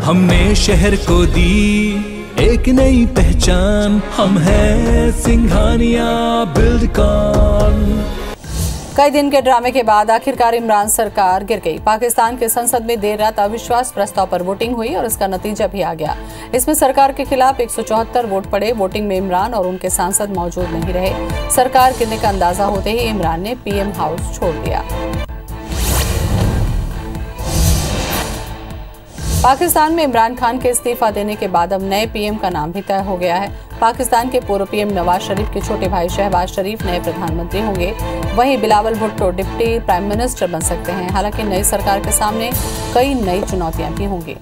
हमने शहर को दी एक नई पहचान, हम हैं सिंघानिया बिल्डकॉन। कई दिन के ड्रामे के बाद आखिरकार इमरान सरकार गिर गई। पाकिस्तान के संसद में देर रात अविश्वास प्रस्ताव पर वोटिंग हुई और इसका नतीजा भी आ गया। इसमें सरकार के खिलाफ 174 वोट पड़े। वोटिंग में इमरान और उनके सांसद मौजूद नहीं रहे। सरकार गिरने का अंदाजा होते ही इमरान ने पीएम हाउस छोड़ दिया। पाकिस्तान में इमरान खान के इस्तीफा देने के बाद अब नए पीएम का नाम भी तय हो गया है। पाकिस्तान के पूर्व पीएम नवाज शरीफ के छोटे भाई शहबाज शरीफ नए प्रधानमंत्री होंगे। वहीं Bilawal Bhutto deputy prime minister बन सकते हैं। हालांकि नई सरकार के सामने कई नई चुनौतियां भी होंगी।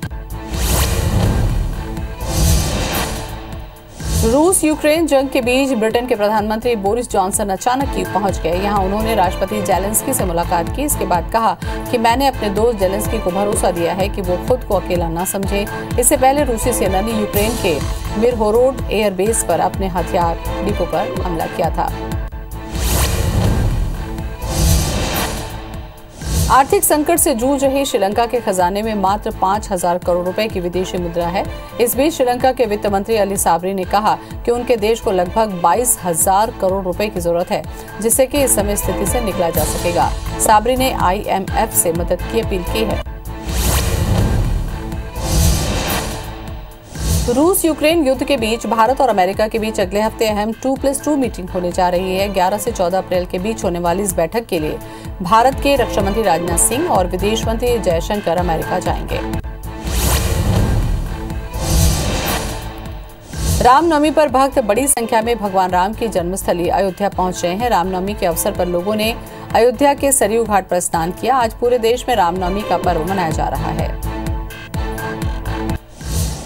रूस यूक्रेन जंग के बीच ब्रिटेन के प्रधानमंत्री बोरिस जॉनसन अचानक कीव पहुंच गए। यहां उन्होंने राष्ट्रपति जेलेंस्की से मुलाकात की। इसके बाद कहा कि मैंने अपने दोस्त जेलेंस्की को भरोसा दिया है कि वो खुद को अकेला न समझे। इससे पहले रूसी सेना ने यूक्रेन के मिरहोरोड एयरबेस पर अपने हथियार डिपो पर हमला किया था। आर्थिक संकट से जूझ रही श्रीलंका के खजाने में मात्र 5,000 करोड़ रुपए की विदेशी मुद्रा है। इस बीच श्रीलंका के वित्त मंत्री अली साबरी ने कहा कि उनके देश को लगभग 22,000 करोड़ रुपए की जरूरत है, जिससे कि इस समय स्थिति से निकला जा सकेगा। साबरी ने IMF से मदद की अपील की है। रूस यूक्रेन युद्ध के बीच भारत और अमेरिका के बीच अगले हफ्ते अहम 2+2 मीटिंग होने जा रही है। 11 से 14 अप्रैल के बीच होने वाली इस बैठक के लिए भारत के रक्षा मंत्री राजनाथ सिंह और विदेश मंत्री जयशंकर अमेरिका जाएंगे। रामनवमी पर भक्त बड़ी संख्या में भगवान राम की जन्मस्थली अयोध्या पहुंच रहे हैं। रामनवमी के अवसर पर लोगों ने अयोध्या के सरयू घाट पर स्नान किया। आज पूरे देश में रामनवमी का पर्व मनाया जा रहा है।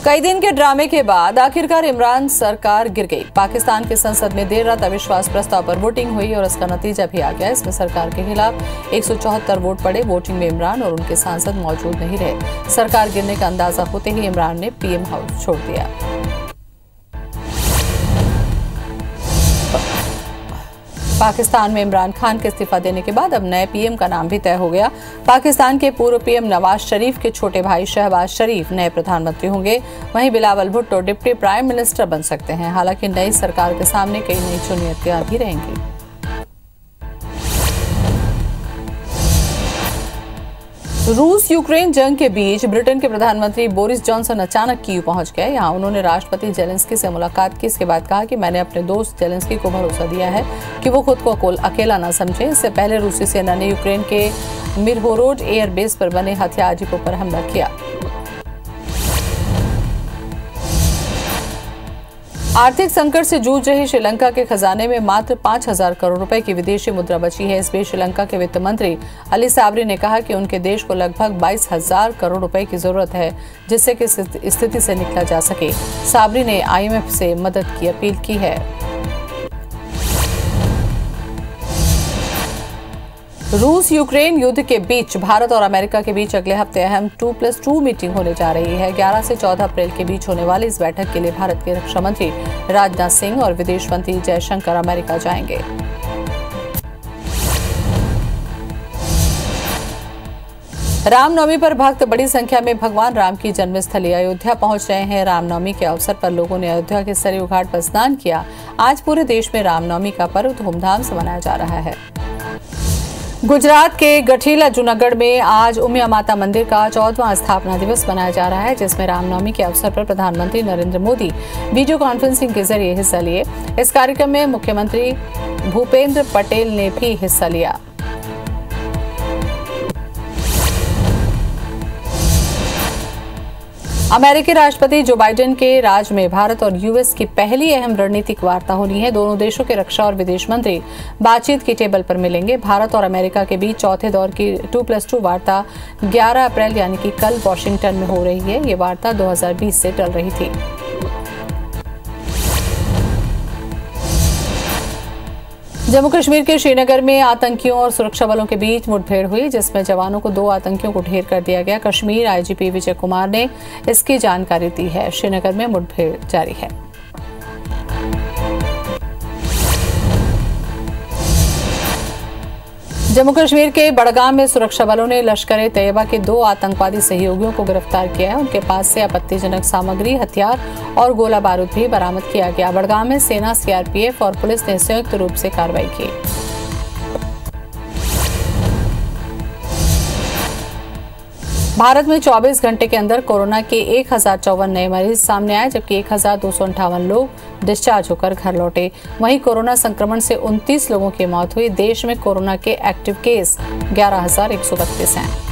कई दिन के ड्रामे के बाद आखिरकार इमरान सरकार गिर गई। पाकिस्तान के संसद में देर रात अविश्वास प्रस्ताव पर वोटिंग हुई और इसका नतीजा भी आ गया। इसमें सरकार के खिलाफ 174 वोट पड़े। वोटिंग में इमरान और उनके सांसद मौजूद नहीं रहे। सरकार गिरने का अंदाजा होते ही इमरान ने पीएम हाउस छोड़ दिया। पाकिस्तान में इमरान खान के इस्तीफा देने के बाद अब नए पीएम का नाम भी तय हो गया। पाकिस्तान के पूर्व पीएम नवाज शरीफ के छोटे भाई शहबाज शरीफ नए प्रधानमंत्री होंगे। वहीं Bilawal Bhutto deputy prime minister बन सकते हैं। हालांकि नई सरकार के सामने कई नई चुनौतियां भी रहेंगी। रूस यूक्रेन जंग के बीच ब्रिटेन के प्रधानमंत्री बोरिस जॉनसन अचानक कीव पहुंच गए। यहां उन्होंने राष्ट्रपति जेलेंस्की से मुलाकात की। इसके बाद कहा कि मैंने अपने दोस्त जेलेंस्की को भरोसा दिया है कि वो खुद को अकेला न समझे। इससे पहले रूसी सेना ने यूक्रेन के मिरहोरोड एयरबेस पर बने हथियार डिपो पर हमला किया। आर्थिक संकट से जूझ रही श्रीलंका के खजाने में मात्र 5,000 करोड़ रुपए की विदेशी मुद्रा बची है। इस बीच श्रीलंका के वित्त मंत्री अली साबरी ने कहा कि उनके देश को लगभग 22,000 करोड़ रुपए की जरूरत है, जिससे कि स्थिति से निकला जा सके। साबरी ने IMF से मदद की अपील की है। रूस यूक्रेन युद्ध के बीच भारत और अमेरिका के बीच अगले हफ्ते अहम 2+2 मीटिंग होने जा रही है। 11 से 14 अप्रैल के बीच होने वाली इस बैठक के लिए भारत के रक्षा मंत्री राजनाथ सिंह और विदेश मंत्री जयशंकर अमेरिका जाएंगे। रामनवमी पर भक्त बड़ी संख्या में भगवान राम की जन्मस्थली अयोध्या पहुंच रहे हैं। रामनवमी के अवसर पर लोगों ने अयोध्या के सरयू घाट पर स्नान किया। आज पूरे देश में रामनवमी का पर्व धूमधाम से मनाया जा रहा है। गुजरात के गठीला जूनागढ़ में आज उमिया माता मंदिर का 14वां स्थापना दिवस मनाया जा रहा है, जिसमें रामनवमी के अवसर पर प्रधानमंत्री नरेंद्र मोदी वीडियो कॉन्फ्रेंसिंग के जरिए हिस्सा लिए। इस कार्यक्रम में मुख्यमंत्री भूपेंद्र पटेल ने भी हिस्सा लिया। अमेरिकी राष्ट्रपति जो बाइडेन के राज में भारत और यूएस की पहली अहम रणनीतिक वार्ता होनी है। दोनों देशों के रक्षा और विदेश मंत्री बातचीत की टेबल पर मिलेंगे। भारत और अमेरिका के बीच चौथे दौर की 2+2 वार्ता 11 अप्रैल यानी कि कल वॉशिंगटन में हो रही है। ये वार्ता 2020 से टल रही थी। जम्मू कश्मीर के श्रीनगर में आतंकियों और सुरक्षा बलों के बीच मुठभेड़ हुई, जिसमें जवानों को 2 आतंकियों को ढेर कर दिया गया। कश्मीर IGP विजय कुमार ने इसकी जानकारी दी है। श्रीनगर में मुठभेड़ जारी है। जम्मू कश्मीर के बड़गाम में सुरक्षा बलों ने लश्कर-ए-तैयबा के 2 आतंकवादी सहयोगियों को गिरफ्तार किया है। उनके पास से आपत्तिजनक सामग्री, हथियार और गोला बारूद भी बरामद किया गया। बड़गाम में सेना, सीआरपीएफ और पुलिस ने संयुक्त रूप से कार्रवाई की। भारत में 24 घंटे के अंदर कोरोना के 1054 नए मरीज सामने आए, जबकि 1258 लोग डिस्चार्ज होकर घर लौटे। वहीं कोरोना संक्रमण से 29 लोगों की मौत हुई। देश में कोरोना के एक्टिव केस 11,132 हैं।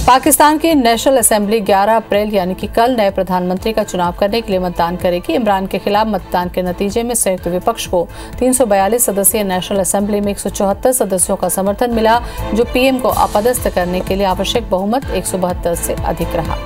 पाकिस्तान की नेशनल असेंबली 11 अप्रैल यानी कि कल नए प्रधानमंत्री का चुनाव करने के लिए मतदान करेगी। इमरान के खिलाफ मतदान के नतीजे में संयुक्त विपक्ष को 342 सदस्यीय नेशनल असेंबली में 174 सदस्यों का समर्थन मिला, जो पीएम को अपदस्थ करने के लिए आवश्यक बहुमत 172 से अधिक रहा।